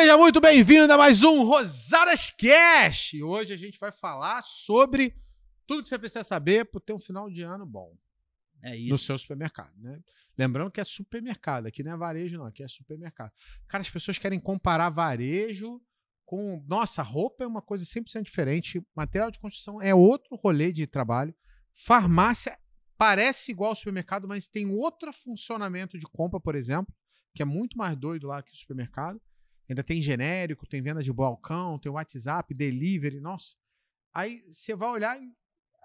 Seja muito bem-vindo a mais um Rosadas Cash. E hoje a gente vai falar sobre tudo que você precisa saber para ter um final de ano bom. É isso. No seu supermercado, né? Lembrando que é supermercado, aqui não é varejo não, aqui é supermercado. Cara, as pessoas querem comparar varejo com... Nossa, roupa é uma coisa 100% diferente, material de construção é outro rolê de trabalho, farmácia parece igual ao supermercado, mas tem outro funcionamento de compra, por exemplo, que é muito mais doido lá que o supermercado. Ainda tem genérico, tem venda de balcão, tem WhatsApp, delivery, nossa. Aí você vai olhar e,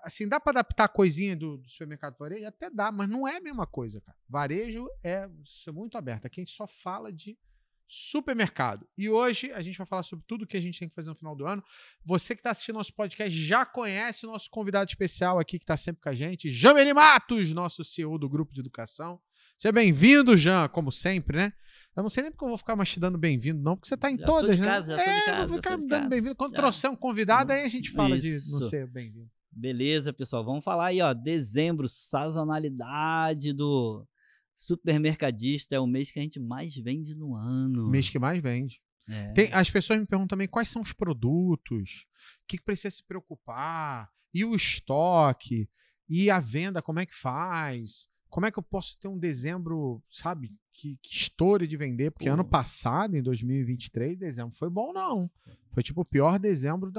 assim, dá para adaptar a coisinha do supermercado para varejo? Até dá, mas não é a mesma coisa, cara. Varejo é muito aberto. Aqui a gente só fala de supermercado. E hoje a gente vai falar sobre tudo que a gente tem que fazer no final do ano. Você que está assistindo nosso podcast já conhece o nosso convidado especial aqui que está sempre com a gente, Jameli Matos, nosso CEO do Grupo de Educação. Seja bem-vindo, Jean, como sempre, né? Eu não sei nem porque eu vou ficar mais te dando bem-vindo, não, porque você tá em todas, né? Já sou de casa. Não vou ficar me dando bem-vindo. Quando trouxer um convidado, aí a gente fala de não ser bem-vindo. Beleza, pessoal. Vamos falar aí, ó. Dezembro, sazonalidade do supermercadista. É o mês que a gente mais vende no ano. Mês que mais vende. É. As pessoas me perguntam também quais são os produtos, o que precisa se preocupar, e o estoque, e a venda, como é que faz? Como é que eu posso ter um dezembro, sabe, que estoure de vender? Porque ano passado, em 2023, dezembro foi bom, não. Foi tipo o pior dezembro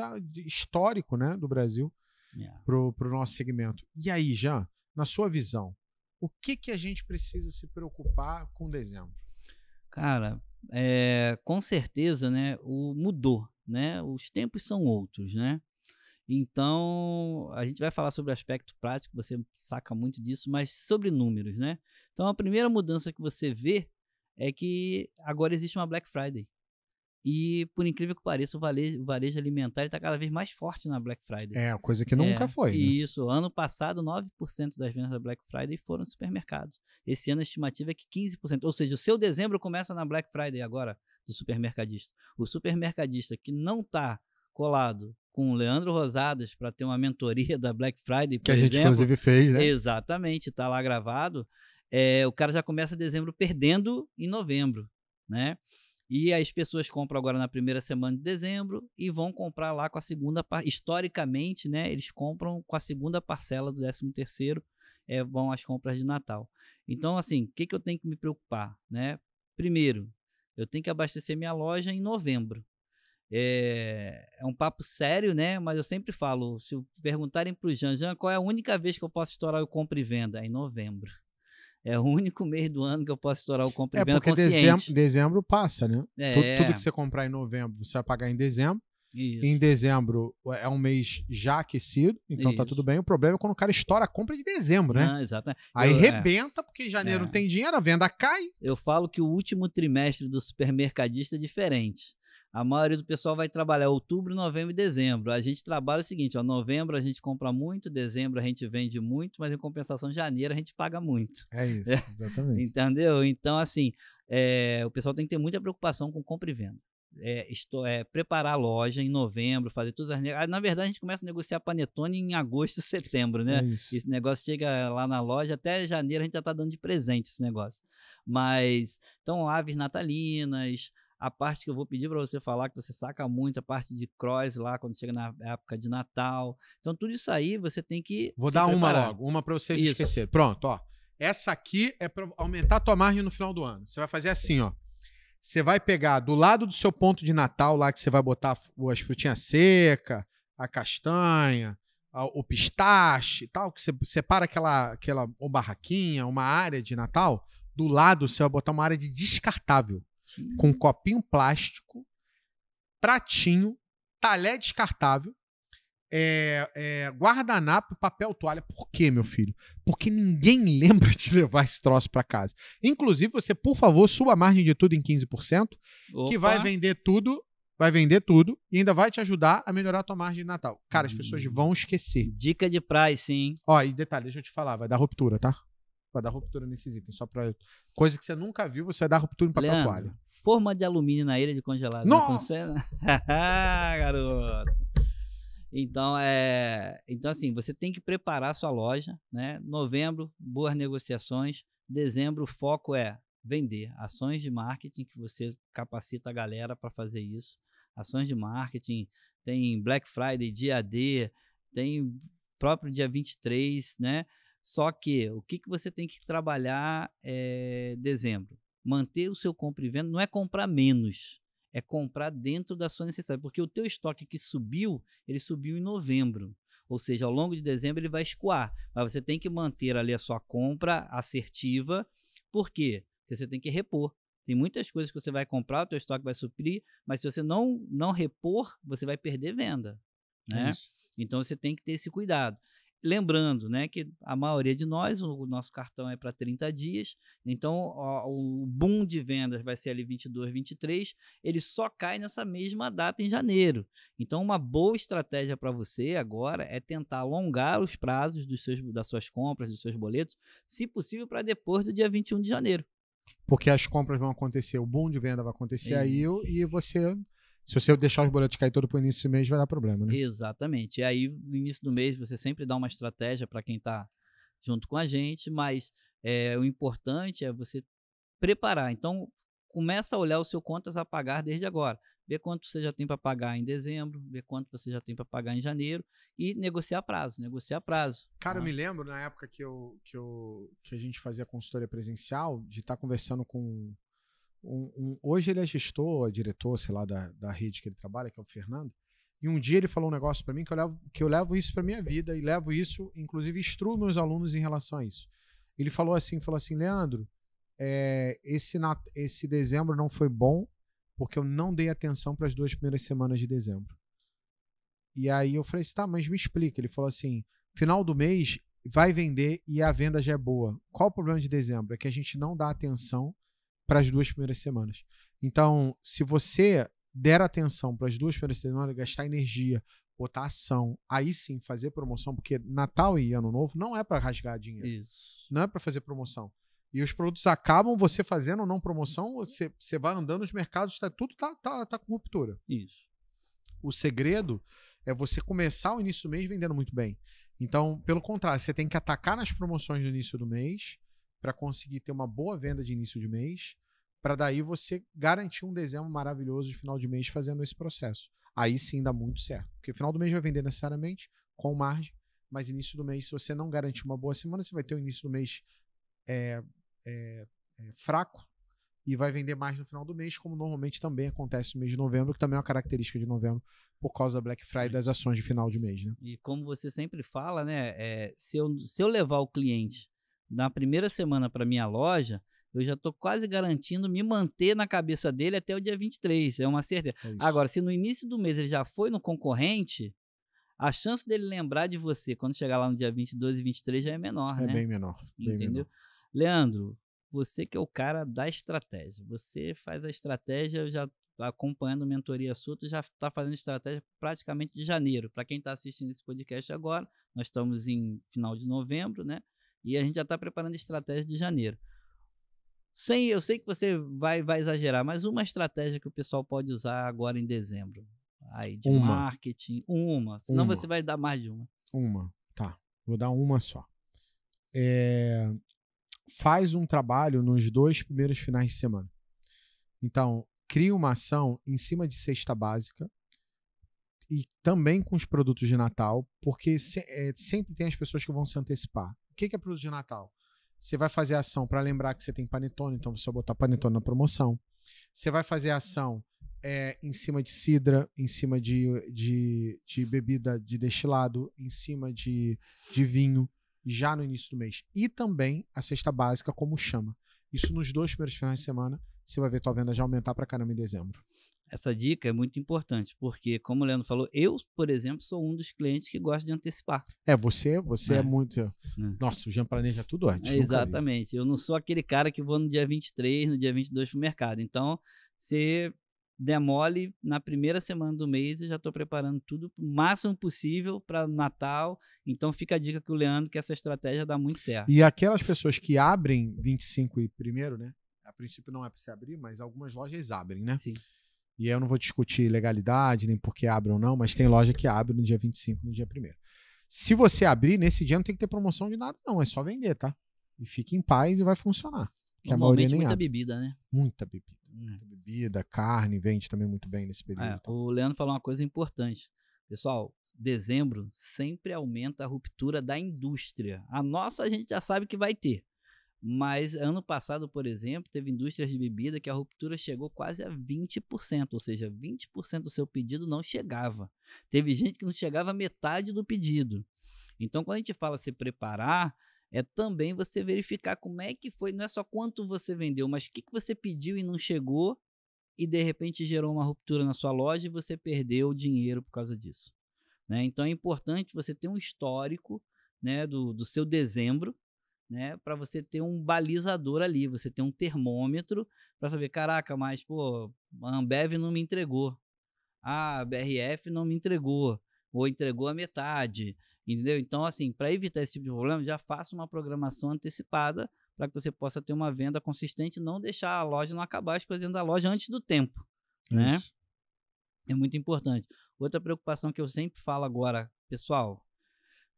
histórico, né, do Brasil pro nosso segmento. E aí, Jean, na sua visão, o que a gente precisa se preocupar com dezembro? Cara, com certeza, né, mudou, né? Os tempos são outros, né? Então, a gente vai falar sobre o aspecto prático, você saca muito disso, mas sobre números, né? Então, a primeira mudança que você vê é que agora existe uma Black Friday. E, por incrível que pareça, o varejo alimentar está cada vez mais forte na Black Friday. É, coisa que nunca foi, né? Isso. Ano passado, 9% das vendas da Black Friday foram nos supermercados. Esse ano a estimativa é que 15%. Ou seja, o seu dezembro começa na Black Friday agora, do supermercadista. O supermercadista que não está colado com o Leandro Rosadas para ter uma mentoria da Black Friday, por que a gente exemplo, inclusive fez, né? Exatamente, está lá gravado. O cara já começa dezembro perdendo em novembro, né? E as pessoas compram agora na primeira semana de dezembro e vão comprar lá com a segunda parte. Historicamente, né, eles compram com a segunda parcela do 13º, vão as compras de Natal. Então, assim, o que eu tenho que me preocupar, né? Primeiro, eu tenho que abastecer minha loja em novembro. É um papo sério, né? Mas eu sempre falo, se perguntarem para o Jean, qual é a única vez que eu posso estourar o compra e venda? É em novembro. É o único mês do ano que eu posso estourar o compra e venda consciente. Porque dezembro passa, né? Tudo que você comprar em novembro, você vai pagar em dezembro. Isso. Em dezembro é um mês já aquecido, então tá tudo bem. O problema é quando o cara estoura a compra de dezembro, né? Não, exatamente. Aí rebenta, porque em janeiro não tem dinheiro, a venda cai. Eu falo que o último trimestre do supermercadista é diferente. A maioria do pessoal vai trabalhar outubro, novembro e dezembro. A gente trabalha o seguinte, ó, novembro a gente compra muito, dezembro a gente vende muito, mas em compensação, janeiro a gente paga muito. É isso, exatamente. Entendeu? Então, assim, o pessoal tem que ter muita preocupação com compra e venda. Preparar a loja em novembro, fazer todas as negociações. Na verdade, a gente começa a negociar panetone em agosto e setembro, né? Esse negócio chega lá na loja, até janeiro a gente já está dando de presente esse negócio. Mas, então, aves natalinas... A parte que eu vou pedir para você falar, que você saca muito, a parte de cross lá, quando chega na época de Natal. Então, tudo isso aí você tem que Vou dar preparar. uma para você esquecer. Pronto, ó. Essa aqui é para aumentar a tua margem no final do ano. Você vai fazer assim, ó. Você vai pegar do lado do seu ponto de Natal, lá que você vai botar as frutinhas secas, a castanha, o pistache e tal, que você separa aquela barraquinha, uma área de Natal. Do lado, você vai botar uma área de descartável. Com copinho plástico, pratinho, talher descartável, guardanapo, papel toalha. Por quê, meu filho? Porque ninguém lembra de levar esse troço para casa. Inclusive, você, por favor, suba a margem de tudo em 15%, que vai vender tudo e ainda vai te ajudar a melhorar a tua margem de Natal. Cara, as pessoas vão esquecer. Dica de price, hein? Ó, e detalhe, deixa eu te falar, vai dar ruptura, tá? Vai dar ruptura nesses itens. Só pra coisa que você nunca viu, você vai dar ruptura em papel Leandro, toalha. Forma de alumínio na ilha de congelado. Nossa! Garoto. Então, assim, você tem que preparar a sua loja, né? Novembro, boas negociações. Dezembro, o foco é vender. Ações de marketing que você capacita a galera para fazer isso. Ações de marketing, tem Black Friday, dia D, tem próprio dia 23, né? Só que o que você tem que trabalhar dezembro? Manter o seu compra e venda, não é comprar menos, é comprar dentro da sua necessidade, porque o teu estoque que subiu, ele subiu em novembro, ou seja, ao longo de dezembro ele vai escoar, mas você tem que manter ali a sua compra assertiva. Por quê? Porque você tem que repor. Tem muitas coisas que você vai comprar, o teu estoque vai suprir, mas se você não repor, você vai perder venda, né? Então você tem que ter esse cuidado. Lembrando, né, que a maioria de nós, o nosso cartão é para 30 dias, então o boom de vendas vai ser ali 22, 23, ele só cai nessa mesma data em janeiro. Então uma boa estratégia para você agora é tentar alongar os prazos das suas compras, dos seus boletos, se possível para depois do dia 21 de janeiro. Porque as compras vão acontecer, o boom de venda vai acontecer aí e você... Se você deixar os boletos cair todo para o início do mês, vai dar problema, né? Exatamente. E aí, no início do mês, você sempre dá uma estratégia para quem está junto com a gente, mas o importante é você preparar. Então, começa a olhar o seu contas a pagar desde agora. Vê quanto você já tem para pagar em dezembro, vê quanto você já tem para pagar em janeiro e negociar prazo. Cara, eu me lembro na época que a gente fazia consultoria presencial, de estar conversando com... hoje ele é gestor, diretor, sei lá, da rede que ele trabalha, que é o Fernando, e um dia ele falou um negócio para mim que eu levo isso para minha vida e levo isso, inclusive instruo meus alunos em relação a isso. Ele falou assim, Leandro, esse dezembro não foi bom porque eu não dei atenção para as 2 primeiras semanas de dezembro. E aí eu falei assim, tá, mas me explica. Ele falou assim, final do mês vai vender e a venda já é boa. Qual o problema de dezembro? É que a gente não dá atenção para as 2 primeiras semanas. Então, se você der atenção para as 2 primeiras semanas, gastar energia, botar ação, aí sim fazer promoção, porque Natal e Ano Novo não é para rasgar dinheiro. Isso. Não é para fazer promoção. E os produtos acabam você fazendo ou não promoção, você vai andando nos mercados, tudo tá com ruptura. Isso. O segredo é você começar o início do mês vendendo muito bem. Então, pelo contrário, você tem que atacar nas promoções no início do mês, para conseguir ter uma boa venda de início de mês, para daí você garantir um dezembro maravilhoso de final de mês fazendo esse processo. Aí sim dá muito certo. Porque final do mês vai vender necessariamente com margem, mas início do mês, se você não garantir uma boa semana, você vai ter o início do mês fraco e vai vender mais no final do mês, como normalmente também acontece no mês de novembro, que também é uma característica de novembro por causa da Black Friday, das ações de final de mês, né? E como você sempre fala, né, se eu levar o cliente na primeira semana para minha loja, eu já estou quase garantindo me manter na cabeça dele até o dia 23, é uma certeza. Agora, se no início do mês ele já foi no concorrente, a chance dele lembrar de você quando chegar lá no dia 22 e 23 já é menor, né? É bem menor. Entendeu? Menor. Leandro, você que é o cara da estratégia, você faz a estratégia, eu já acompanhando mentoria sua, tu já está fazendo estratégia praticamente de janeiro. Para quem está assistindo esse podcast agora, nós estamos em final de novembro, né? E a gente já está preparando a estratégia de janeiro. Eu sei que você vai exagerar, mas uma estratégia que o pessoal pode usar agora em dezembro. Aí, de marketing. Senão você vai dar mais de uma. Tá. Vou dar uma só. Faz um trabalho nos 2 primeiros finais de semana. Então, cria uma ação em cima de cesta básica e também com os produtos de Natal, porque sempre tem as pessoas que vão se antecipar. O que é produto de Natal? Você vai fazer ação para lembrar que você tem panetone, então você vai botar panetone na promoção. Você vai fazer ação em cima de cidra, em cima de bebida de destilado, em cima de vinho, já no início do mês. E também a cesta básica, como chama. Isso nos 2 primeiros finais de semana, você vai ver tua venda já aumentar pra caramba em dezembro. Essa dica é muito importante, porque, como o Leandro falou, eu, por exemplo, sou um dos clientes que gosta de antecipar. Você é muito... Nossa, o Jean planeja tudo antes. Exatamente. Eu não sou aquele cara que vou no dia 23, no dia 22 pro mercado. Então, você demole na primeira semana do mês, eu já estou preparando tudo o máximo possível para Natal. Então, fica a dica que o Leandro, que essa estratégia dá muito certo. E aquelas pessoas que abrem 25 e primeiro, né? A princípio não é para você abrir, mas algumas lojas abrem, né? Sim. E aí eu não vou discutir legalidade, nem por que abre ou não, mas tem loja que abre no dia 25, no dia 1º. Se você abrir, nesse dia não tem que ter promoção de nada, não. É só vender, tá? E fique em paz e vai funcionar. Que a maioria Normalmente nem muita abre. bebida, né? Muita bebida. Muita bebida, carne vende também muito bem nesse período. O Leandro falou uma coisa importante. Pessoal, dezembro sempre aumenta a ruptura da indústria. A nossa a gente já sabe que vai ter. Mas ano passado, por exemplo, teve indústrias de bebida que a ruptura chegou quase a 20%, ou seja, 20% do seu pedido não chegava. Teve gente que não chegava a metade do pedido. Então, quando a gente fala se preparar, é também você verificar como é que foi, não é só quanto você vendeu, mas o que você pediu e não chegou, e de repente gerou uma ruptura na sua loja e você perdeu dinheiro por causa disso, né? Então é importante você ter um histórico, né, do seu dezembro, né, para você ter um balizador ali, você ter um termômetro para saber, caraca, mas pô, a Ambev não me entregou, a BRF não me entregou, ou entregou a metade, entendeu? Então, assim, para evitar esse tipo de problema, já faça uma programação antecipada para que você possa ter uma venda consistente e não deixar a loja, não acabar as coisas dentro da loja antes do tempo, né? Isso. É muito importante. Outra preocupação que eu sempre falo agora, pessoal,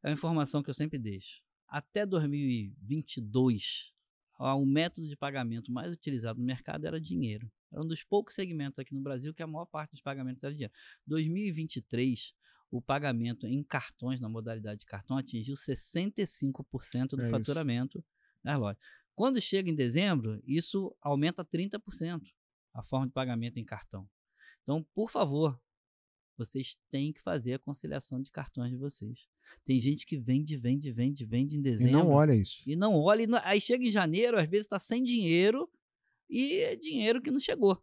é a informação que eu sempre deixo. Até 2022, o método de pagamento mais utilizado no mercado era dinheiro. Era um dos poucos segmentos aqui no Brasil que a maior parte dos pagamentos era dinheiro. 2023, o pagamento em cartões, na modalidade de cartão, atingiu 65% do faturamento das lojas. Quando chega em dezembro, isso aumenta 30%, a forma de pagamento em cartão. Então, por favor, vocês têm que fazer a conciliação de cartões de vocês. Tem gente que vende em dezembro. E não olha isso. E não olha. Aí chega em janeiro, às vezes está sem dinheiro e é dinheiro que não chegou.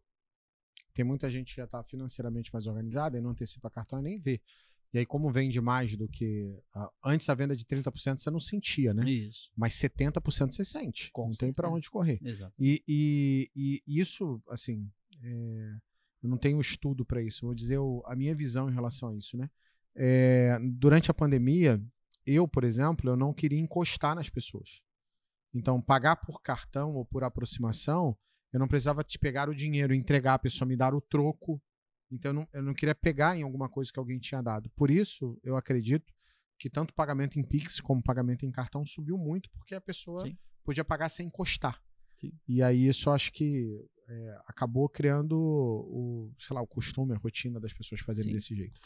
Tem muita gente que já está financeiramente mais organizada e não antecipa cartão e nem vê. E aí, como vende mais do que... antes a venda de 30% você não sentia, né? Isso. Mas 70% você sente. Com não certeza. tem para onde correr. Exato. E isso, assim... eu não tenho estudo para isso. Vou dizer a minha visão em relação a isso, né? Durante a pandemia, eu, por exemplo, eu não queria encostar nas pessoas. Então, pagar por cartão ou por aproximação, eu não precisava te pegar o dinheiro, entregar a pessoa, me dar o troco. Então, eu não queria pegar em alguma coisa que alguém tinha dado. Por isso, eu acredito que tanto pagamento em Pix como pagamento em cartão subiu muito, porque a pessoa podia pagar sem encostar. Sim. E aí isso eu acho que acabou criando o costume, a rotina das pessoas fazerem desse jeito.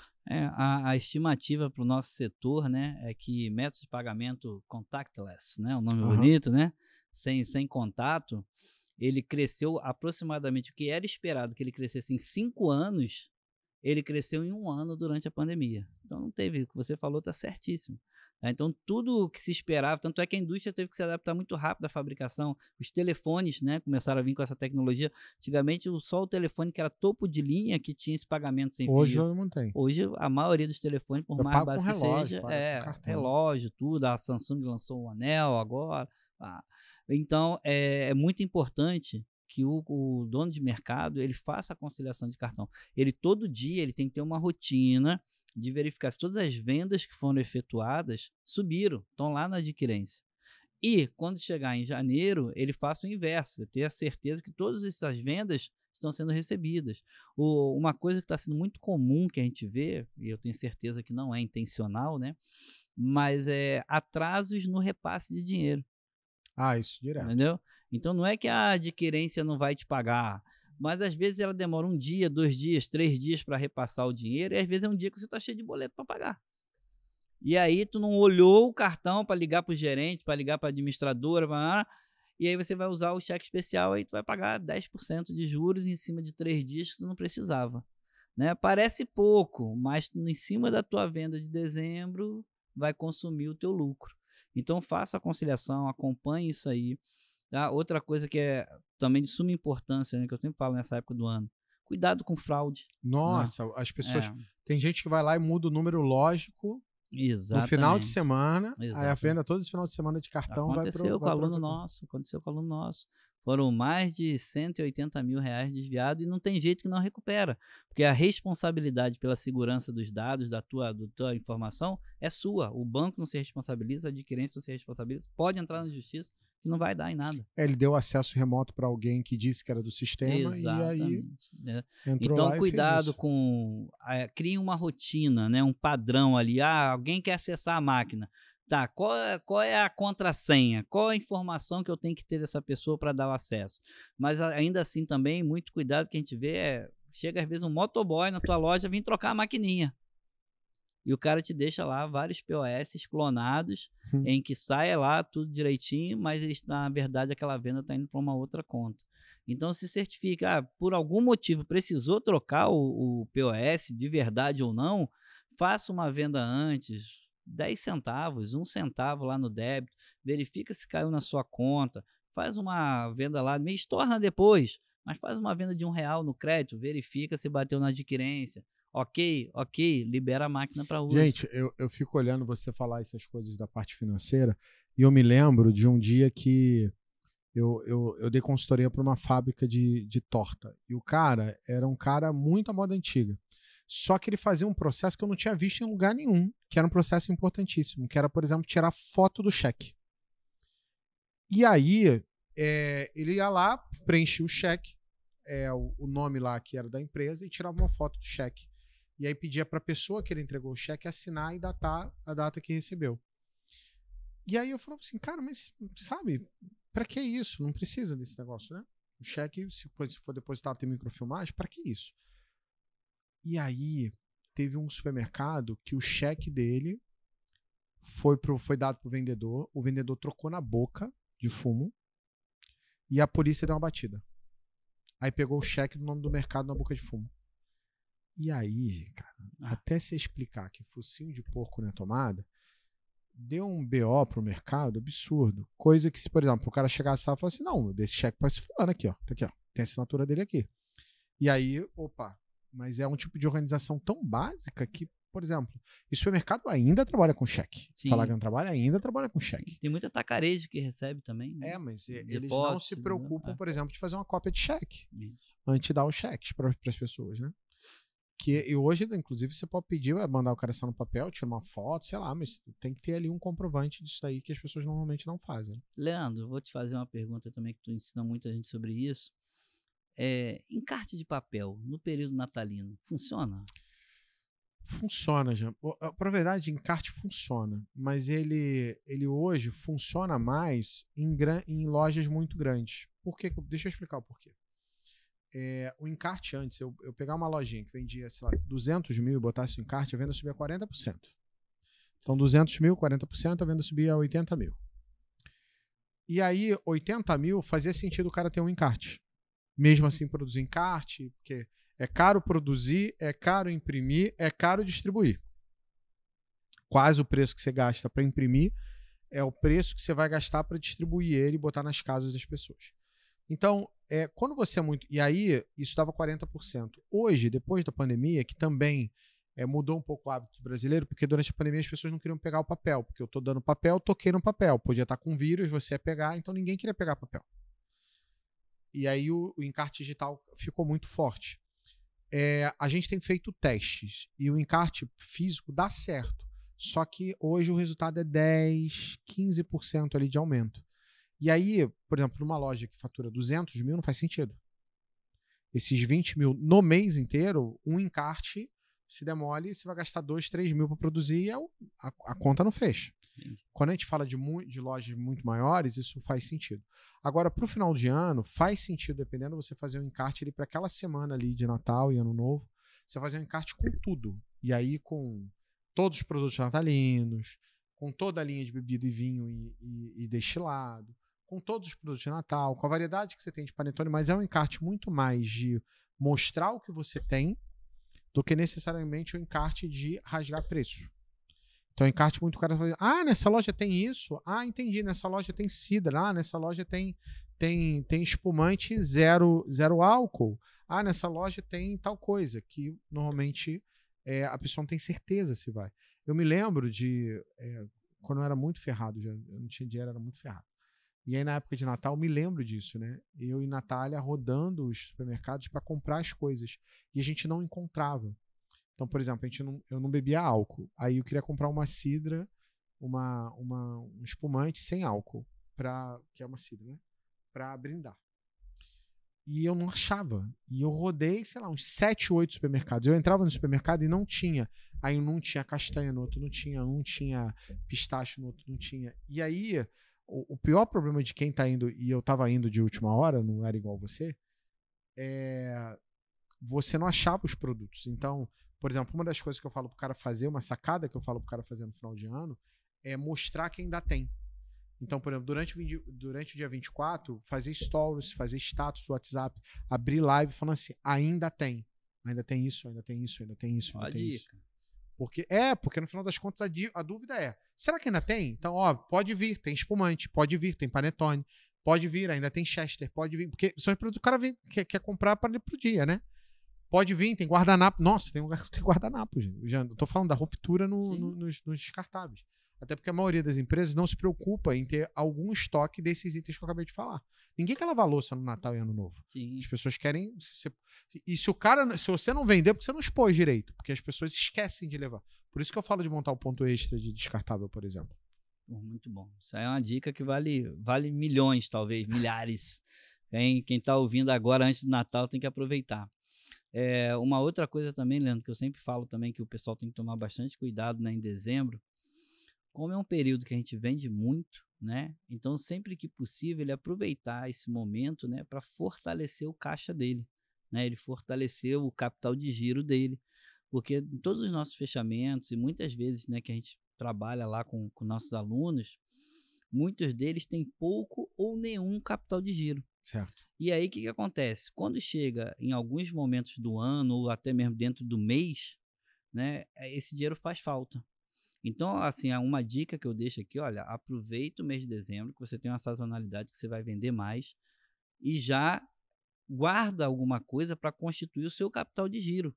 A estimativa para o nosso setor, né, é que métodos de pagamento contactless, né, um nome bonito, né, sem contato, ele cresceu aproximadamente o que era esperado que ele crescesse em 5 anos, ele cresceu em 1 ano durante a pandemia. Então não teve, o que você falou está certíssimo. Então, tudo o que se esperava, tanto é que a indústria teve que se adaptar muito rápido à fabricação. Os telefones, né, começaram a vir com essa tecnologia. Antigamente, só o telefone que era topo de linha que tinha esse pagamento sem fio. Hoje não tem. Hoje, a maioria dos telefones, por mais básico que seja, relógio, tudo. A Samsung lançou um anel agora. Então, é muito importante que o dono de mercado ele faça a conciliação de cartão. Ele, todo dia, ele tem que ter uma rotina de verificar se todas as vendas que foram efetuadas subiram, estão lá na adquirência. E, quando chegar em janeiro, ele faça o inverso, ter a certeza que todas essas vendas estão sendo recebidas. Uma coisa que está sendo muito comum que a gente vê, e eu tenho certeza que não é intencional, né? Mas é atrasos no repasse de dinheiro. Isso direto. Entendeu? Então, não é que a adquirência não vai te pagar, mas às vezes ela demora 1 dia, 2 dias, 3 dias para repassar o dinheiro, e às vezes é um dia que você está cheio de boleto para pagar. E aí tu não olhou o cartão para ligar para o gerente, para ligar para a administradora, e aí você vai usar o cheque especial, aí tu vai pagar 10% de juros em cima de 3 dias que tu não precisava. Né? Parece pouco, mas em cima da tua venda de dezembro vai consumir o teu lucro. Então faça a conciliação, acompanhe isso aí. Outra coisa que é também de suma importância, né, que eu sempre falo nessa época do ano, cuidado com fraude. Nossa, né? As pessoas... Tem gente que vai lá e muda o número lógico no final de semana, aí a venda todo esse final de semana de cartão aconteceu com o aluno nosso. Foram mais de 180 mil reais desviados e não tem jeito que não recupera, porque a responsabilidade pela segurança dos dados, da tua informação, é sua. O banco não se responsabiliza, a adquirente não se responsabiliza, pode entrar na justiça, que não vai dar em nada. Ele deu acesso remoto para alguém que disse que era do sistema. Exatamente. E aí entrou então lá cuidado com... crie uma rotina, né, um padrão ali. Alguém quer acessar a máquina. Tá, qual é a contrassenha? Qual a informação que eu tenho que ter dessa pessoa para dar o acesso? Mas ainda assim também, muito cuidado que a gente vê chega às vezes um motoboy na tua loja vir trocar a maquininha. E o cara te deixa lá vários POS clonados, em que saia lá tudo direitinho, mas na verdade aquela venda está indo para uma outra conta. Então se certifica, por algum motivo precisou trocar o POS de verdade ou não, faça uma venda antes, 10 centavos, 1 centavo lá no débito, verifica se caiu na sua conta, faz uma venda lá, me estorna depois, mas faz uma venda de R$1 no crédito, verifica se bateu na adquirência. Ok, libera a máquina para uso. Gente, eu fico olhando você falar essas coisas da parte financeira e eu me lembro de um dia que eu dei consultoria para uma fábrica de torta. E o cara era um cara muito à moda antiga. Só que ele fazia um processo que eu não tinha visto em lugar nenhum, que era um processo importantíssimo, que era, por exemplo, tirar foto do cheque. E aí, ele ia lá, preenchia o cheque, o nome lá que era da empresa, e tirava uma foto do cheque. E aí pedia para a pessoa que ele entregou o cheque assinar e datar a data que recebeu. E aí eu falava assim, cara, mas sabe, para que isso? Não precisa desse negócio, né? O cheque, se for depositado, tem microfilmagem, para que isso? E aí teve um supermercado que o cheque dele foi dado pro vendedor, o vendedor trocou na boca de fumo e a polícia deu uma batida. Aí pegou o cheque do nome do mercado na boca de fumo. E aí, cara, até se explicar que focinho de porco na tomada, deu um BO pro mercado absurdo. Coisa que, se, por exemplo, o cara chegasse lá e falasse assim, não, desse cheque para esse fulano aqui, ó. Tá aqui, ó. Tem a assinatura dele aqui. E aí, opa, mas é um tipo de organização tão básica que, por exemplo, o supermercado ainda trabalha com cheque. Sim. Falar que não trabalha, ainda trabalha com cheque. Tem muita atacarejo que recebe também. Né? Mas eles não se preocupam, por exemplo, de fazer uma cópia de cheque. Isso. Antes de dar os cheques para as pessoas, né? E hoje, inclusive, você pode pedir, mandar o cara assinar no papel, tirar uma foto, sei lá, mas tem que ter ali um comprovante disso aí que as pessoas normalmente não fazem. Leandro, vou te fazer uma pergunta também, que tu ensina muita gente sobre isso. Encarte de papel no período natalino, funciona? Funciona, já. Para verdade, encarte funciona, mas ele hoje funciona mais em lojas muito grandes. Por quê? Deixa eu explicar o porquê. O encarte antes, eu pegar uma lojinha que vendia, sei lá, 200 mil e botasse o encarte, a venda subia 40%. Então, 200 mil, 40%, a venda subia a 80 mil. E aí, 80 mil fazia sentido o cara ter um encarte. Mesmo assim, produzir encarte, porque é caro produzir, é caro imprimir, é caro distribuir. Quase o preço que você gasta para imprimir é o preço que você vai gastar para distribuir ele e botar nas casas das pessoas. Então, quando você é muito... E aí, isso dava 40%. Hoje, depois da pandemia, que também mudou um pouco o hábito brasileiro, porque durante a pandemia as pessoas não queriam pegar o papel, porque eu estou dando papel, toquei no papel. Podia estar com vírus, você ia pegar, então ninguém queria pegar papel. E aí o encarte digital ficou muito forte. A gente tem feito testes e o encarte físico dá certo. Só que hoje o resultado é 10%, 15% ali de aumento. E aí, por exemplo, numa loja que fatura 200 mil, não faz sentido. Esses 20 mil no mês inteiro, um encarte, se demole, você vai gastar 2, 3 mil para produzir e a conta não fecha. Quando a gente fala de lojas muito maiores, isso faz sentido. Agora, para o final de ano, faz sentido, dependendo, você fazer um encarte para aquela semana ali de Natal e Ano Novo, você fazer um encarte com tudo. E aí com todos os produtos natalinos, com toda a linha de bebida e vinho e destilado, com todos os produtos de Natal, com a variedade que você tem de panetone, mas é um encarte muito mais de mostrar o que você tem do que necessariamente o encarte de rasgar preço. Então, encarte muito, o cara fala, nessa loja tem isso? Entendi, nessa loja tem cidra, nessa loja tem espumante zero álcool, nessa loja tem tal coisa, que normalmente a pessoa não tem certeza se vai. Eu me lembro de, quando eu era muito ferrado, eu não tinha dinheiro, era muito ferrado. E aí, na época de Natal, me lembro disso, né? Eu e Natália rodando os supermercados para comprar as coisas. E a gente não encontrava. Então, por exemplo, eu não bebia álcool. Aí eu queria comprar uma cidra, um espumante sem álcool, que é uma cidra, né? Para brindar. E eu não achava. E eu rodei, sei lá, uns 7, 8 supermercados. Eu entrava no supermercado e não tinha Aí um não tinha castanha, no outro não tinha, um tinha pistache, no outro não tinha. E aí, o pior problema de quem tá indo, e eu tava indo de última hora, não era igual você, você não achava os produtos. Então, por exemplo, uma das coisas que eu falo pro cara fazer, uma sacada que eu falo pro cara fazer no final de ano, é mostrar que ainda tem. Então, por exemplo, durante o dia 24, fazer stories, fazer status do WhatsApp, abrir live falando assim, ainda tem. Ainda tem isso, ainda tem isso, ainda tem isso, ainda tem isso. Porque no final das contas a dúvida é, será que ainda tem? Então, ó, pode vir, tem espumante, pode vir, tem panetone, pode vir, ainda tem Chester, pode vir, porque são os produtos que o cara quer comprar para ir pro dia, né? Pode vir, tem guardanapo. Nossa, tem guardanapo, gente. Já, eu tô falando da ruptura nos descartáveis. Até porque a maioria das empresas não se preocupa em ter algum estoque desses itens que eu acabei de falar. Ninguém quer lavar louça no Natal e Ano Novo. Sim. As pessoas querem... E se você não vender, porque você não expôs direito. Porque as pessoas esquecem de levar. Por isso que eu falo de montar o ponto extra de descartável, por exemplo. Muito bom. Isso aí é uma dica que vale milhões, talvez, milhares. Quem tá ouvindo agora, antes do Natal, tem que aproveitar. Uma outra coisa também, Leandro, que eu sempre falo também que o pessoal tem que tomar bastante cuidado, né, em dezembro. Como é um período que a gente vende muito, né? Então, sempre que possível, ele aproveitar esse momento, né, para fortalecer o caixa dele, né? Ele fortalecer o capital de giro dele, porque em todos os nossos fechamentos e muitas vezes, né, que a gente trabalha lá com nossos alunos, muitos deles têm pouco ou nenhum capital de giro. Certo. E aí, o que acontece? Quando chega em alguns momentos do ano ou até mesmo dentro do mês, né, esse dinheiro faz falta. Então, assim, uma dica que eu deixo aqui, olha, aproveita o mês de dezembro, que você tem uma sazonalidade que você vai vender mais, e já guarda alguma coisa para constituir o seu capital de giro,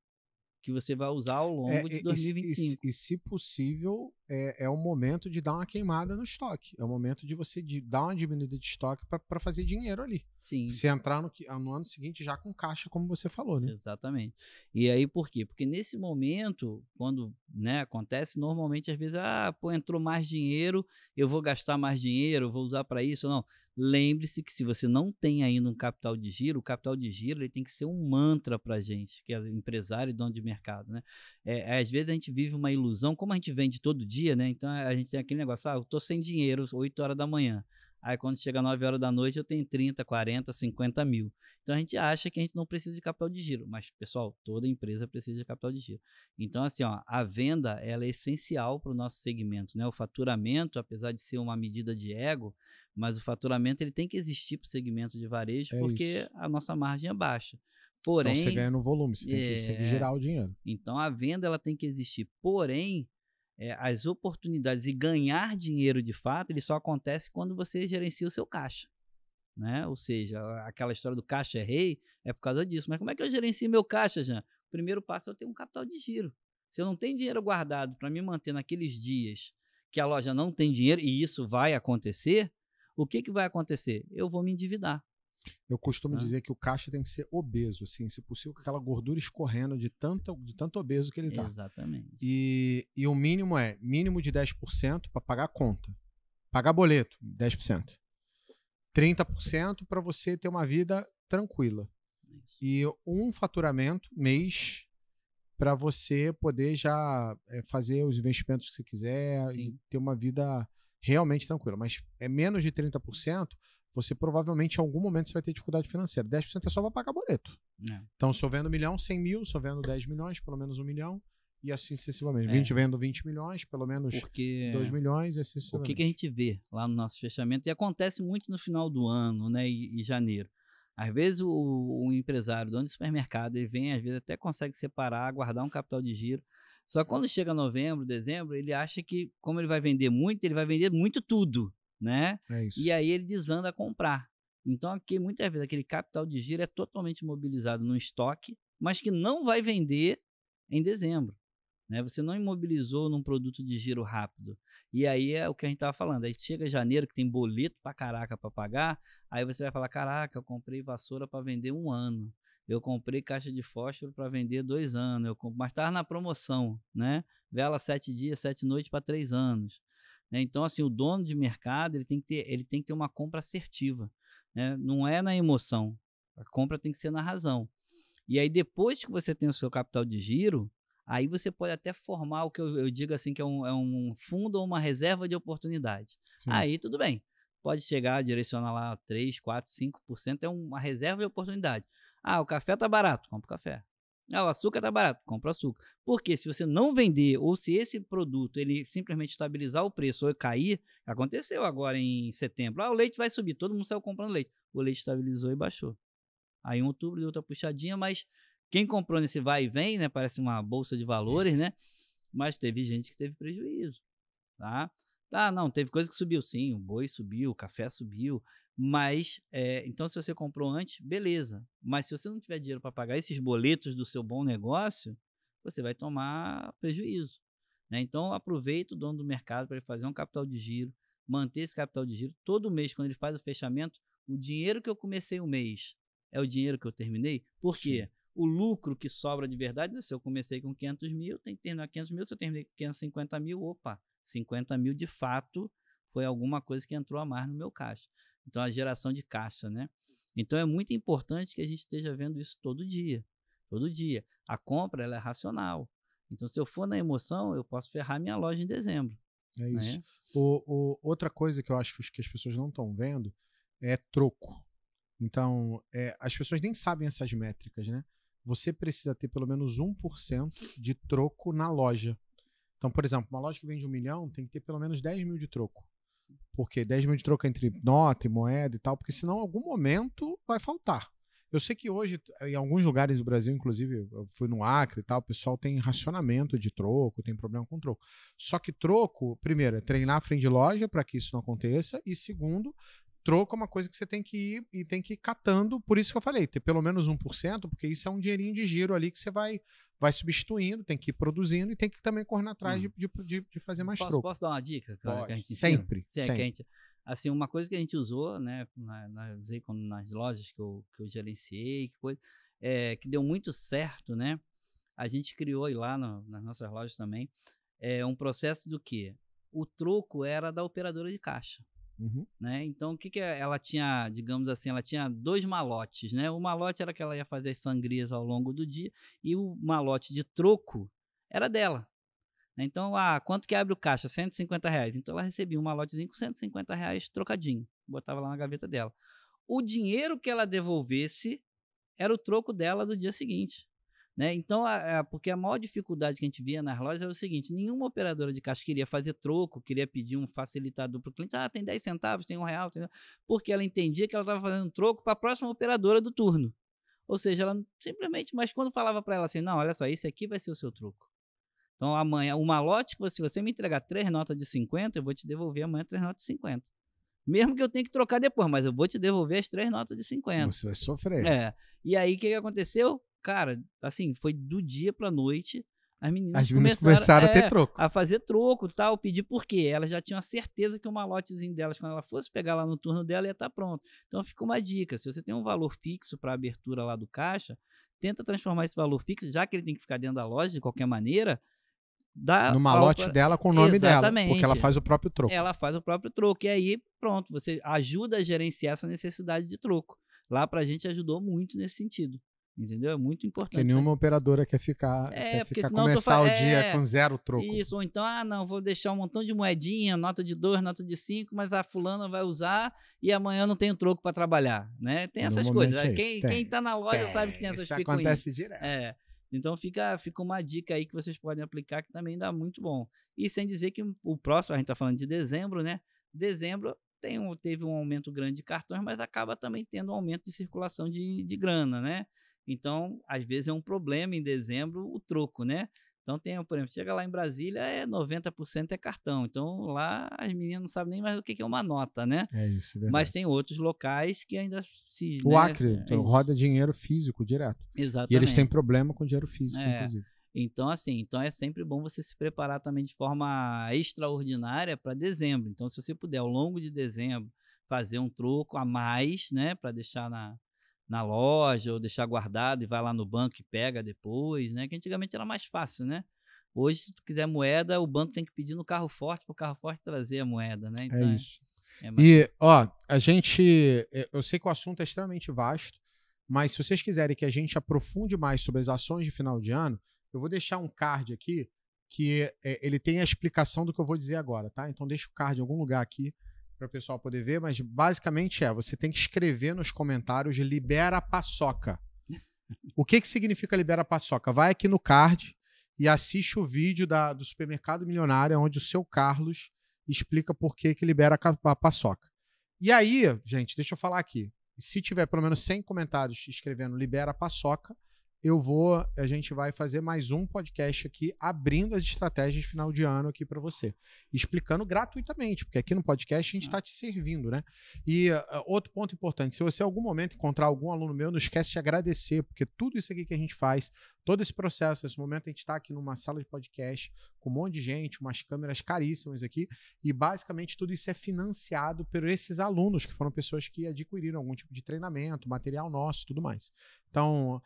que você vai usar ao longo de 2025. E se possível, é o momento de dar uma queimada no estoque. É o momento de você dar uma diminuída de estoque para fazer dinheiro ali. Sim. Você entrar no ano seguinte já com caixa, como você falou, né? Exatamente. E aí por quê? Porque nesse momento, quando, né, acontece, normalmente às vezes, entrou mais dinheiro, eu vou gastar mais dinheiro, eu vou usar para isso. Não. Lembre-se que se você não tem ainda um capital de giro, o capital de giro ele tem que ser um mantra para a gente, que é empresário e dono de mercado, né? Às vezes a gente vive uma ilusão, como a gente vende todo dia, né? Então a gente tem aquele negócio, eu tô sem dinheiro, 8 horas da manhã. Aí quando chega 9 horas da noite eu tenho 30, 40, 50 mil. Então a gente acha que a gente não precisa de capital de giro, mas pessoal, toda empresa precisa de capital de giro. Então assim, ó, a venda ela é essencial para o nosso segmento, né? O faturamento, apesar de ser uma medida de ego, mas o faturamento ele tem que existir para o segmento de varejo, porque a nossa margem é baixa. Porém, então você ganha no volume, você tem que girar o dinheiro. Então a venda ela tem que existir, porém as oportunidades e ganhar dinheiro de fato, ele só acontece quando você gerencia o seu caixa, né? Ou seja, aquela história do caixa é rei é por causa disso. Mas como é que eu gerencio meu caixa, Jean? O primeiro passo é eu ter um capital de giro. Se eu não tenho dinheiro guardado para me manter naqueles dias que a loja não tem dinheiro, e isso vai acontecer, o que vai acontecer? Eu vou me endividar. Eu costumo dizer que o caixa tem que ser obeso, assim, se possível, com aquela gordura escorrendo de tanto obeso que ele tá. Exatamente. E o mínimo mínimo de 10% para pagar a conta. Pagar boleto, 10%. 30% para você ter uma vida tranquila. Isso. E um faturamento mês para você poder já fazer os investimentos que você quiser. Sim. E ter uma vida realmente tranquila. Mas é menos de 30%, você provavelmente em algum momento você vai ter dificuldade financeira. 10% é só para pagar boleto. Então, se eu vendo 1 milhão, 100 mil. Se eu vendo 10 milhões, pelo menos 1 milhão. E assim sucessivamente. Vendo 20 milhões, pelo menos 2 milhões. E assim sucessivamente. O que a gente vê lá no nosso fechamento, e acontece muito no final do ano, né, e janeiro. Às vezes o empresário, dono de supermercado, ele vem, às vezes até consegue separar, guardar um capital de giro. Só que quando chega novembro, dezembro, ele acha que, como ele vai vender muito, ele vai vender muito tudo. Né? E aí ele desanda a comprar. Então aqui muitas vezes aquele capital de giro é totalmente mobilizado no estoque, mas que não vai vender em dezembro, né? Você não imobilizou num produto de giro rápido. E aí é o que a gente estava falando. Aí chega janeiro que tem boleto pra caraca para pagar, aí você vai falar, caraca, eu comprei vassoura para vender 1 ano. Eu comprei caixa de fósforo para vender 2 anos. Mas estava na promoção, né? Vela 7 dias, 7 noites para 3 anos. Então, assim, o dono de mercado ele tem que ter uma compra assertiva, né? Não é na emoção, a compra tem que ser na razão. E aí, depois que você tem o seu capital de giro, Aí você pode até formar o que eu digo assim, que é um fundo ou uma reserva de oportunidade. Sim. Aí tudo bem, pode chegar, direcionar lá 3, 4, 5%, é uma reserva de oportunidade. Ah, o café tá barato, compra o café. Ah, o açúcar tá barato, compra o açúcar. Porque se você não vender, ou se esse produto ele simplesmente estabilizar o preço ou cair, aconteceu agora em setembro, o leite vai subir, todo mundo saiu comprando leite. O leite estabilizou e baixou. Aí em outubro deu outra puxadinha, mas quem comprou nesse vai e vem, né, parece uma bolsa de valores, né? Mas teve gente que teve prejuízo, tá? Tá, não, teve coisa que subiu sim, o boi subiu, o café subiu, mas, então se você comprou antes, beleza. Mas se você não tiver dinheiro para pagar esses boletos do seu bom negócio, você vai tomar prejuízo, né? Então aproveita o dono do mercado para ele fazer um capital de giro, manter esse capital de giro. Todo mês, quando ele faz o fechamento, o dinheiro que eu comecei o mês é o dinheiro que eu terminei. Por quê? O lucro que sobra de verdade, se eu comecei com 500 mil, tem que terminar 500 mil, se eu terminei com 550 mil, opa, 50 mil de fato foi alguma coisa que entrou a mais no meu caixa. Então, a geração de caixa, né? Então, é muito importante que a gente esteja vendo isso todo dia. Todo dia. A compra, ela é racional. Então, se eu for na emoção, eu posso ferrar minha loja em dezembro. É isso. Né? Outra coisa que eu acho que as pessoas não estão vendo é troco. Então, as pessoas nem sabem essas métricas, né? Você precisa ter pelo menos 1% de troco na loja. Então, por exemplo, uma loja que vende 1 milhão tem que ter pelo menos 10 mil de troco. Por quê? 10 mil de troco entre nota e moeda e tal, porque senão em algum momento vai faltar. Eu sei que hoje, em alguns lugares do Brasil, inclusive, eu fui no Acre e tal, o pessoal tem racionamento de troco, tem problema com troco. Só que troco, primeiro, é treinar a frente de loja para que isso não aconteça, e segundo, troco é uma coisa que você tem que ir e tem que ir catando, por isso que eu falei, ter pelo menos 1%, porque isso é um dinheirinho de giro ali que você vai substituindo, tem que ir produzindo e tem que também correr atrás de fazer mais troco. Posso dar uma dica? Pode. Que a gente Sempre. Assim, uma coisa que a gente usou, né, nas lojas que eu gerenciei, que deu muito certo, né? A gente criou aí lá nas nossas lojas também, um processo do quê? O troco era da operadora de caixa. Uhum. Né? Então, o que ela tinha, digamos assim, ela tinha 2 malotes, né? O malote era que ela ia fazer as sangrias ao longo do dia e o malote de troco era dela. Né? Então, quanto que abre o caixa? R$150. Então, ela recebia um malotezinho com R$150 trocadinho, botava lá na gaveta dela. O dinheiro que ela devolvesse era o troco dela do dia seguinte. Né? Então, porque a maior dificuldade que a gente via nas lojas era o seguinte: nenhuma operadora de caixa queria fazer troco, queria pedir um facilitador para o cliente. Tem 10 centavos, tem R$1, porque ela entendia que ela estava fazendo troco para a próxima operadora do turno. Ou seja, ela simplesmente, mas quando falava para ela assim, não, olha só, esse aqui vai ser o seu troco. Então, amanhã, o malote, se você me entregar 3 notas de 50, eu vou te devolver amanhã 3 notas de 50. Mesmo que eu tenha que trocar depois, mas eu vou te devolver as 3 notas de 50. Você vai sofrer. E aí, o que aconteceu? Cara, assim, foi do dia pra noite, as meninas começaram a ter troco. A fazer troco e tal, pedir por quê? Elas já tinham a certeza que o malotezinho delas, quando ela fosse pegar lá no turno dela, ia estar pronto. Então fica uma dica: se você tem um valor fixo para abertura lá do caixa, tenta transformar esse valor fixo, já que ele tem que ficar dentro da loja de qualquer maneira, no malote dela com o nome dela, porque ela faz o próprio troco. Ela faz o próprio troco, e aí pronto, você ajuda a gerenciar essa necessidade de troco. Lá pra gente ajudou muito nesse sentido. Entendeu? É muito importante. Porque nenhuma operadora quer começar o dia com 0 troco. Isso, ou então, não, vou deixar um montão de moedinha, nota de 2, nota de 5, mas a fulana vai usar e amanhã eu não tenho troco para trabalhar, né? Tem essas coisas. Quem tá na loja sabe que tem essas picuinhas. Isso acontece direto. Então fica uma dica aí que vocês podem aplicar que também dá muito bom. E sem dizer que o próximo, a gente tá falando de dezembro, né? Dezembro teve um aumento grande de cartões, mas acaba também tendo um aumento de circulação de grana, né? Então, às vezes é um problema em dezembro o troco, né? Então, por exemplo, chega lá em Brasília, 90% é cartão. Então, lá as meninas não sabem nem mais o que é uma nota, né? É isso, verdade. Mas tem outros locais que ainda se... O Acre roda dinheiro físico direto. Exatamente. E eles têm problema com dinheiro físico, inclusive. Então, assim, é sempre bom você se preparar também de forma extraordinária para dezembro. Então, se você puder, ao longo de dezembro, fazer um troco a mais, né? Para deixar na loja ou deixar guardado e vai lá no banco e pega depois, né? Que antigamente era mais fácil, né? Hoje, se tu quiser moeda, o banco tem que pedir no carro forte para o carro forte trazer a moeda, né? Então, isso. E, eu sei que o assunto é extremamente vasto, mas se vocês quiserem que a gente aprofunde mais sobre as ações de final de ano, Eu vou deixar um card aqui que ele tem a explicação do que eu vou dizer agora, tá? Então deixa o card em algum lugar aqui para o pessoal poder ver, mas basicamente você tem que escrever nos comentários libera paçoca. O que significa libera paçoca? Vai aqui no card e assiste o vídeo do Supermercado Milionário, onde o seu Carlos explica por que libera a paçoca. E aí, gente, deixa eu falar aqui. Se tiver pelo menos 100 comentários escrevendo libera a paçoca, a gente vai fazer mais um podcast aqui, abrindo as estratégias de final de ano aqui para você, explicando gratuitamente, porque aqui no podcast a gente está te servindo, né? E outro ponto importante, se você em algum momento encontrar algum aluno meu, não esquece de agradecer, porque tudo isso aqui que a gente faz, todo esse processo, nesse momento a gente está aqui numa sala de podcast, com um monte de gente, umas câmeras caríssimas aqui, e basicamente tudo isso é financiado por esses alunos, que foram pessoas que adquiriram algum tipo de treinamento, material nosso, tudo mais. Então,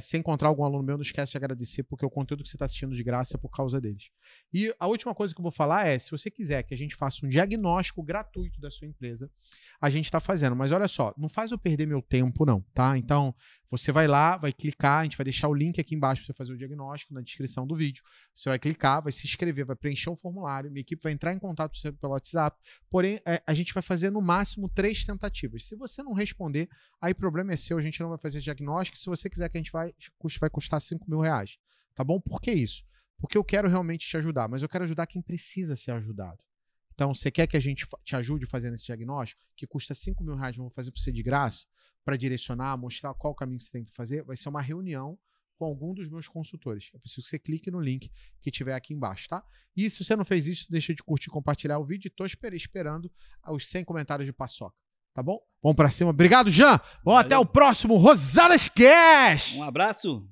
se encontrar algum aluno meu, não esquece de agradecer, porque o conteúdo que você está assistindo de graça é por causa deles. E a última coisa que eu vou falar é, se você quiser que a gente faça um diagnóstico gratuito da sua empresa, a gente está fazendo. Mas olha só, não faz eu perder meu tempo não, tá? Então, você vai lá, vai clicar, a gente vai deixar o link aqui embaixo para você fazer o diagnóstico na descrição do vídeo. Você vai clicar, vai se inscrever, vai preencher um formulário, minha equipe vai entrar em contato com você pelo WhatsApp, porém, a gente vai fazer no máximo 3 tentativas. Se você não responder, aí o problema é seu, a gente não vai fazer diagnóstico. Se você quiser que a gente vai custar R$5.000, tá bom? Por que isso? Porque eu quero realmente te ajudar, mas eu quero ajudar quem precisa ser ajudado. Então, você quer que a gente te ajude fazendo esse diagnóstico, que custa R$5.000, vamos fazer para você de graça, para direcionar, mostrar qual o caminho que você tem que fazer? Vai ser uma reunião com algum dos meus consultores. Eu preciso que você clique no link que tiver aqui embaixo, tá? E se você não fez isso, deixa de curtir e compartilhar o vídeo. Estou esperando os 100 comentários de paçoca. Tá bom? Vamos pra cima. Obrigado, Jean. Bom, até o próximo Rosadas Cash. Um abraço.